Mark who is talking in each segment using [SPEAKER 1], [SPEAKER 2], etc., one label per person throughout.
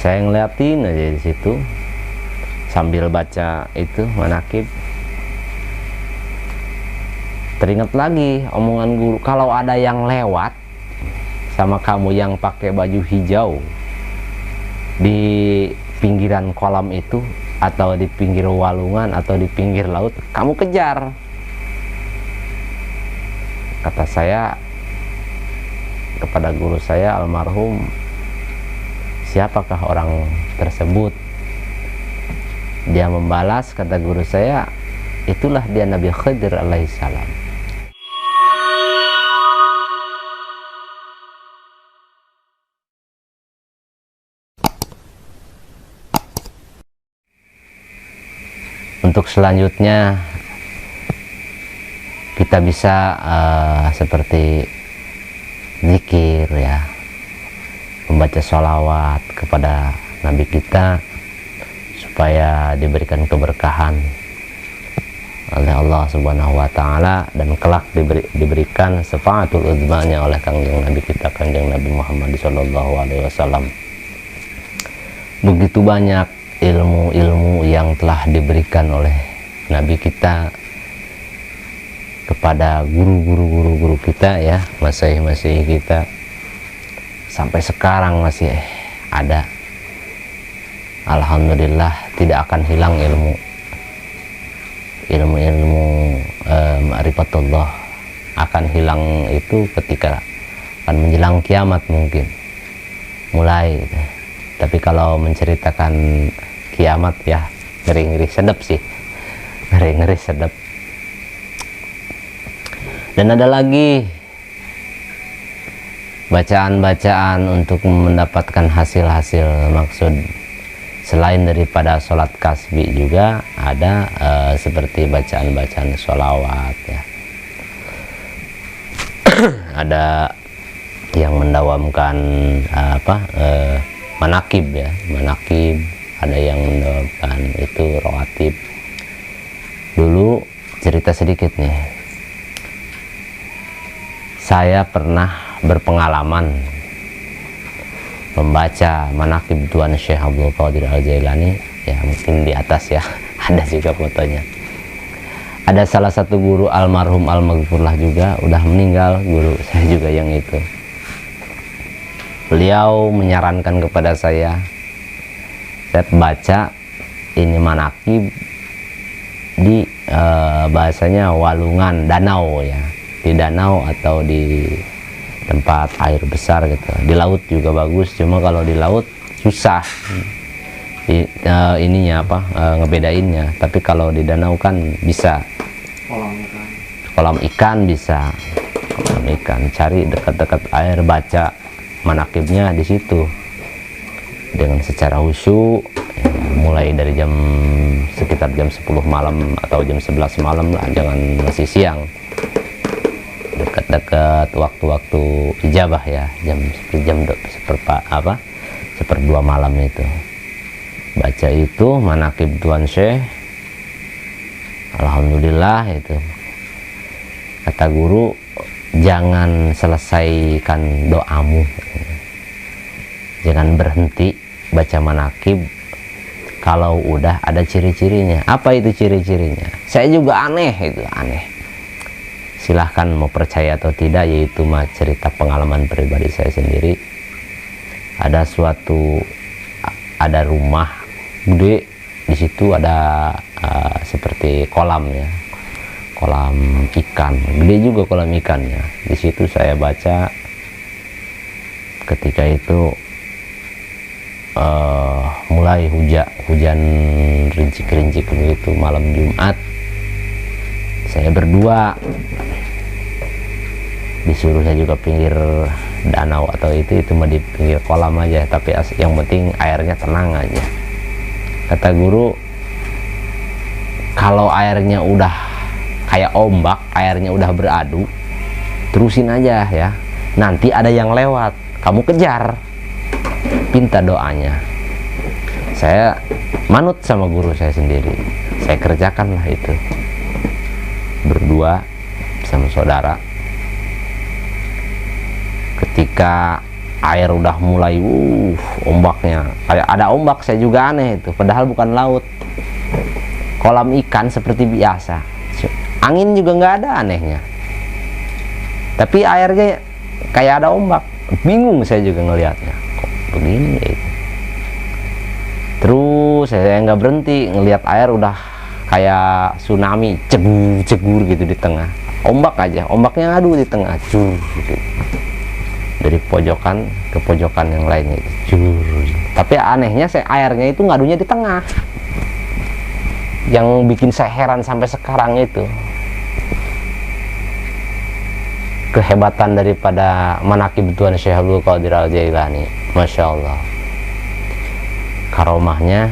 [SPEAKER 1] Saya ngeliatin aja di situ sambil baca itu manakib. Teringat lagi omongan guru, kalau ada yang lewat sama kamu yang pakai baju hijau di pinggiran kolam itu, atau di pinggir walungan, atau di pinggir laut, kamu kejar. Kata saya kepada guru saya almarhum, siapakah orang tersebut? Dia membalas, kata guru saya, itulah dia Nabi Khidir alaihissalam. Untuk selanjutnya kita bisa seperti zikir ya, membaca sholawat kepada Nabi kita supaya diberikan keberkahan oleh Allah Subhanahu wa Ta'ala, dan kelak diberikan syafaatul uzmanya oleh kanjeng Nabi kita, kanjeng Nabi Muhammad SAW. Begitu banyak ilmu-ilmu yang telah diberikan oleh Nabi kita kepada guru-guru kita ya, masyayikh kita, sampai sekarang masih ada. Alhamdulillah tidak akan hilang ilmu ma'rifatullah. Akan hilang itu ketika akan menjelang kiamat mungkin mulai gitu. Tapi kalau menceritakan kiamat ya ngeri-ngeri sedap sih, ngeri-ngeri sedap. Dan ada lagi bacaan-bacaan untuk mendapatkan hasil-hasil maksud selain daripada sholat kasbi, juga ada seperti bacaan-bacaan sholawat ya. Ada yang mendawamkan manakib ya, manakib, ada yang mendawamkan itu rawatib. Dulu cerita sedikit nih, saya pernah berpengalaman membaca manakib Tuan Syekh Abdul Qadir Al-Jailani ya, mungkin di atas ya ada juga fotonya. Ada salah satu guru almarhum al-maghfurlah juga, udah meninggal guru saya juga yang itu. Beliau menyarankan kepada saya baca ini manakib di bahasanya walungan, danau ya, di danau atau di tempat air besar gitu. Di laut juga bagus, cuma kalau di laut susah ininya ngebedainnya. Tapi kalau di danau kan bisa, kolam ikan bisa, kolam ikan, cari dekat-dekat air, baca manakibnya di situ dengan secara khusyuk ya, mulai dari sekitar jam 10 malam atau jam 11 malam lah, jangan masih siang, dekat-dekat waktu-waktu ijabah ya, seperempat malam itu baca itu manakib Tuan Syekh. Alhamdulillah itu kata guru, jangan selesaikan doamu, jangan berhenti baca manakib kalau udah ada ciri-cirinya. Apa itu ciri-cirinya? Saya juga aneh, itu aneh. Silahkan mau percaya atau tidak, yaitu mah cerita pengalaman pribadi saya sendiri. Ada rumah gede, di situ ada seperti kolam ya, kolam ikan, gede juga kolam ikannya. Di situ saya baca, ketika itu mulai hujan rincik-rincik begitu malam Jumat. Saya berdua, disuruh saya juga pinggir danau atau itu mah di pinggir kolam aja, tapi yang penting airnya tenang aja. Kata guru, kalau airnya udah kayak ombak, airnya udah beradu, terusin aja ya, nanti ada yang lewat, kamu kejar, pinta doanya. Saya manut sama guru saya sendiri, saya kerjakanlah itu berdua sama saudara. Ketika air udah mulai ombaknya kayak ada ombak. Saya juga aneh itu, padahal bukan laut, kolam ikan seperti biasa, angin juga nggak ada anehnya, tapi airnya kayak ada ombak. Bingung saya juga ngelihatnya, kok begini ya itu. Terus saya nggak berhenti ngelihat air udah kayak tsunami, cegur gitu di tengah, ombak aja, ombaknya ngadu di tengah, cur gitu. Dari pojokan ke pojokan yang lainnya itu, cur. Tapi anehnya airnya itu ngadunya di tengah. Yang bikin saya heran sampai sekarang itu kehebatan daripada manaqib Tuan Syekh Abdul Qadir Al-Jailani. Masya Allah, karomahnya,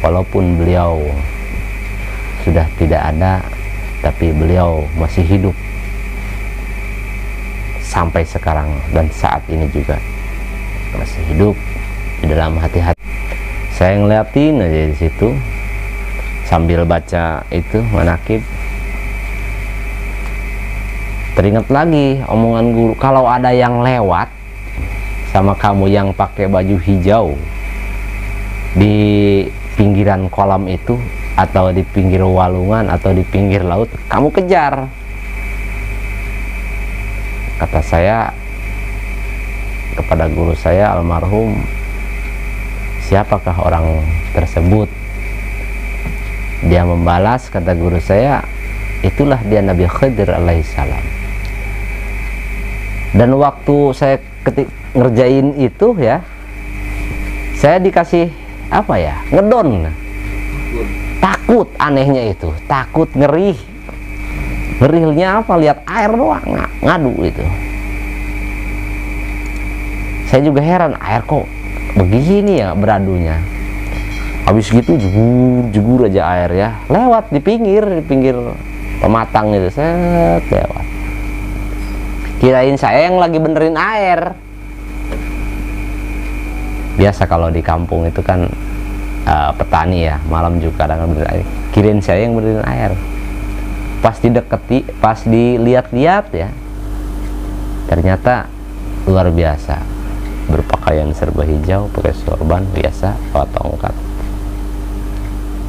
[SPEAKER 1] walaupun beliau sudah tidak ada, tapi beliau masih hidup sampai sekarang, dan saat ini juga masih hidup di dalam hati-hati. Saya ngeliatin aja di situ sambil baca itu manaqib. Teringat lagi omongan guru, kalau ada yang lewat sama kamu yang pakai baju hijau di pinggiran kolam itu, atau di pinggir walungan, atau di pinggir laut, kamu kejar. Kata saya kepada guru saya almarhum, siapakah orang tersebut? Dia membalas, kata guru saya, itulah dia Nabi Khidir alaihissalam. Dan waktu saya ngerjain itu ya, saya dikasih apa ya, ngedon, takut. Anehnya itu takut, ngeri. Ngerihnya apa, lihat air doang ngadu itu. Saya juga heran, air kok begini ya beradunya. Habis gitu jegur aja air ya, lewat di pinggir pematang itu, set lewat. Kirain saya yang lagi benerin air. Biasa kalau di kampung itu kan petani ya, malam juga kadang benerin air. Kirain saya yang benerin air. Pas dideketi, pas dilihat-lihat ya, ternyata luar biasa. Berpakaian serba hijau, pakai sorban biasa, bawa tongkat.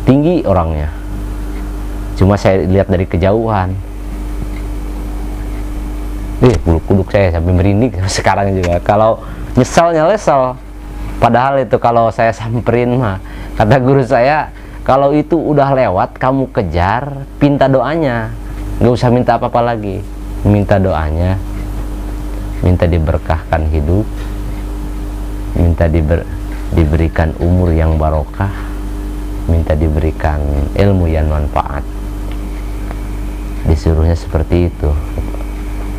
[SPEAKER 1] Tinggi orangnya, cuma saya lihat dari kejauhan. Bulu kuduk saya sampai merinding sekarang juga. Kalau nyeselnya lesel, padahal itu kalau saya samperin mah, kata guru saya, kalau itu udah lewat kamu kejar, minta doanya, nggak usah minta apa-apa lagi, minta doanya, minta diberkahkan hidup, minta diberikan umur yang barokah, minta diberikan ilmu yang manfaat. Disuruhnya seperti itu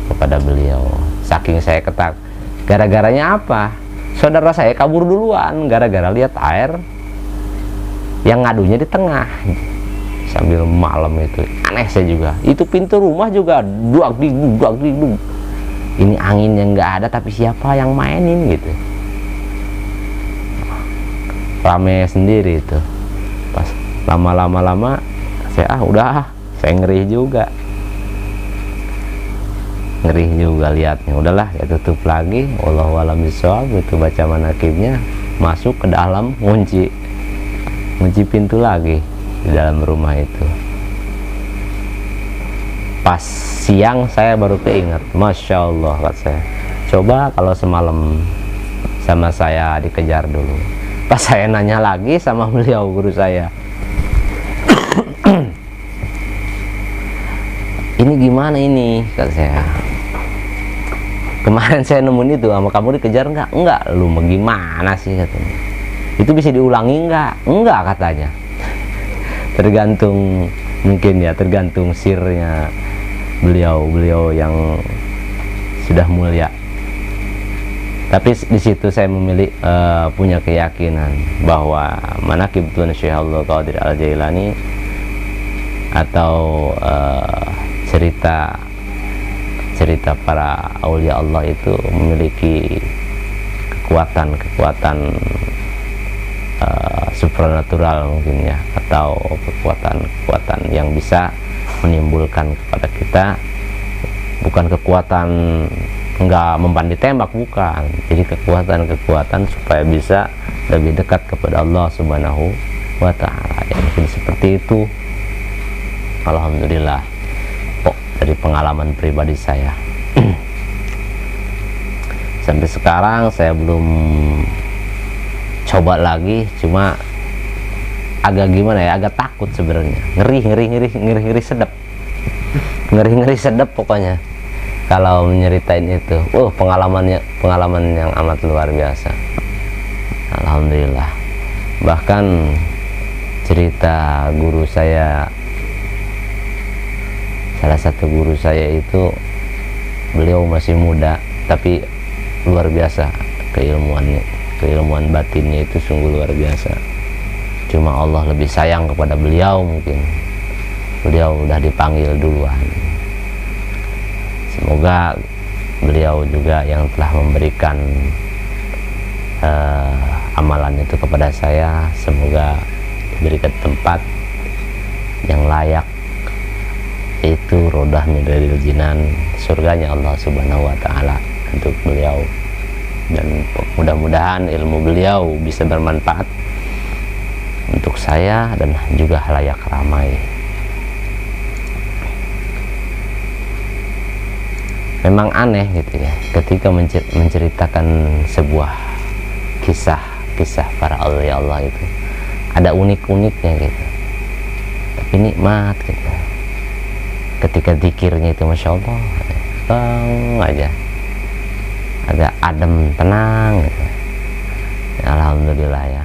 [SPEAKER 1] kepada beliau. Saking saya ketak, gara-garanya apa? Saudara saya kabur duluan gara-gara lihat air yang ngadunya di tengah sambil malam itu. Aneh saya juga, itu pintu rumah juga duak diduk. Ini angin yang nggak ada, tapi siapa yang mainin gitu. Rame sendiri itu. Pas lama saya saya ngeri juga lihatnya. Udahlah, ya tutup lagi. Wallahu a'lam bishawab. Itu baca manaqibnya, masuk ke dalam, kunci pintu lagi di dalam rumah itu. Pas siang saya baru keinget, Masya Allah, kata saya, coba kalau semalam sama saya dikejar dulu. Pas saya nanya lagi sama beliau, guru saya, ini gimana ini, kata saya, kemarin saya nemuin itu sama kamu dikejar enggak? Enggak. Lu gimana sih, katanya. Itu bisa diulangi enggak, katanya. Tergantung, mungkin ya, tergantung sirnya beliau yang sudah mulia. Tapi di situ saya memilih punya keyakinan bahwa manaqib Tuan Syekh Abdul Qadir Al-Jailani atau cerita para aulia Allah itu memiliki kekuatan supranatural mungkin ya, atau kekuatan yang bisa menimbulkan kepada kita bukan kekuatan nggak mempan ditembak, bukan. Jadi kekuatan supaya bisa lebih dekat kepada Allah Subhanahu wa Ta'ala. Ya, mungkin seperti itu. Alhamdulillah. Dari pengalaman pribadi saya. Sampai sekarang saya belum coba lagi, cuma agak gimana ya, agak takut sebenarnya. Ngeri sedap. Ngeri sedap pokoknya. Kalau menyeritain itu, pengalaman yang amat luar biasa. Alhamdulillah. Bahkan cerita guru saya, salah satu guru saya itu, beliau masih muda tapi luar biasa keilmuan batinnya itu sungguh luar biasa. Cuma Allah lebih sayang kepada beliau, mungkin beliau udah dipanggil duluan. Semoga beliau juga yang telah memberikan amalan itu kepada saya, semoga diberikan tempat yang layak, yaitu rodah min riyadil jinan, surganya Allah Subhanahu wa Ta'ala untuk beliau. Dan mudah-mudahan ilmu beliau bisa bermanfaat untuk saya dan juga halayak ramai. Memang aneh gitu ya, ketika menceritakan sebuah kisah para awliya Allah itu ada unik-uniknya gitu, tapi nikmat gitu. Ketika zikirnya itu Masya Allah, aja agak adem, tenang gitu. Alhamdulillah ya.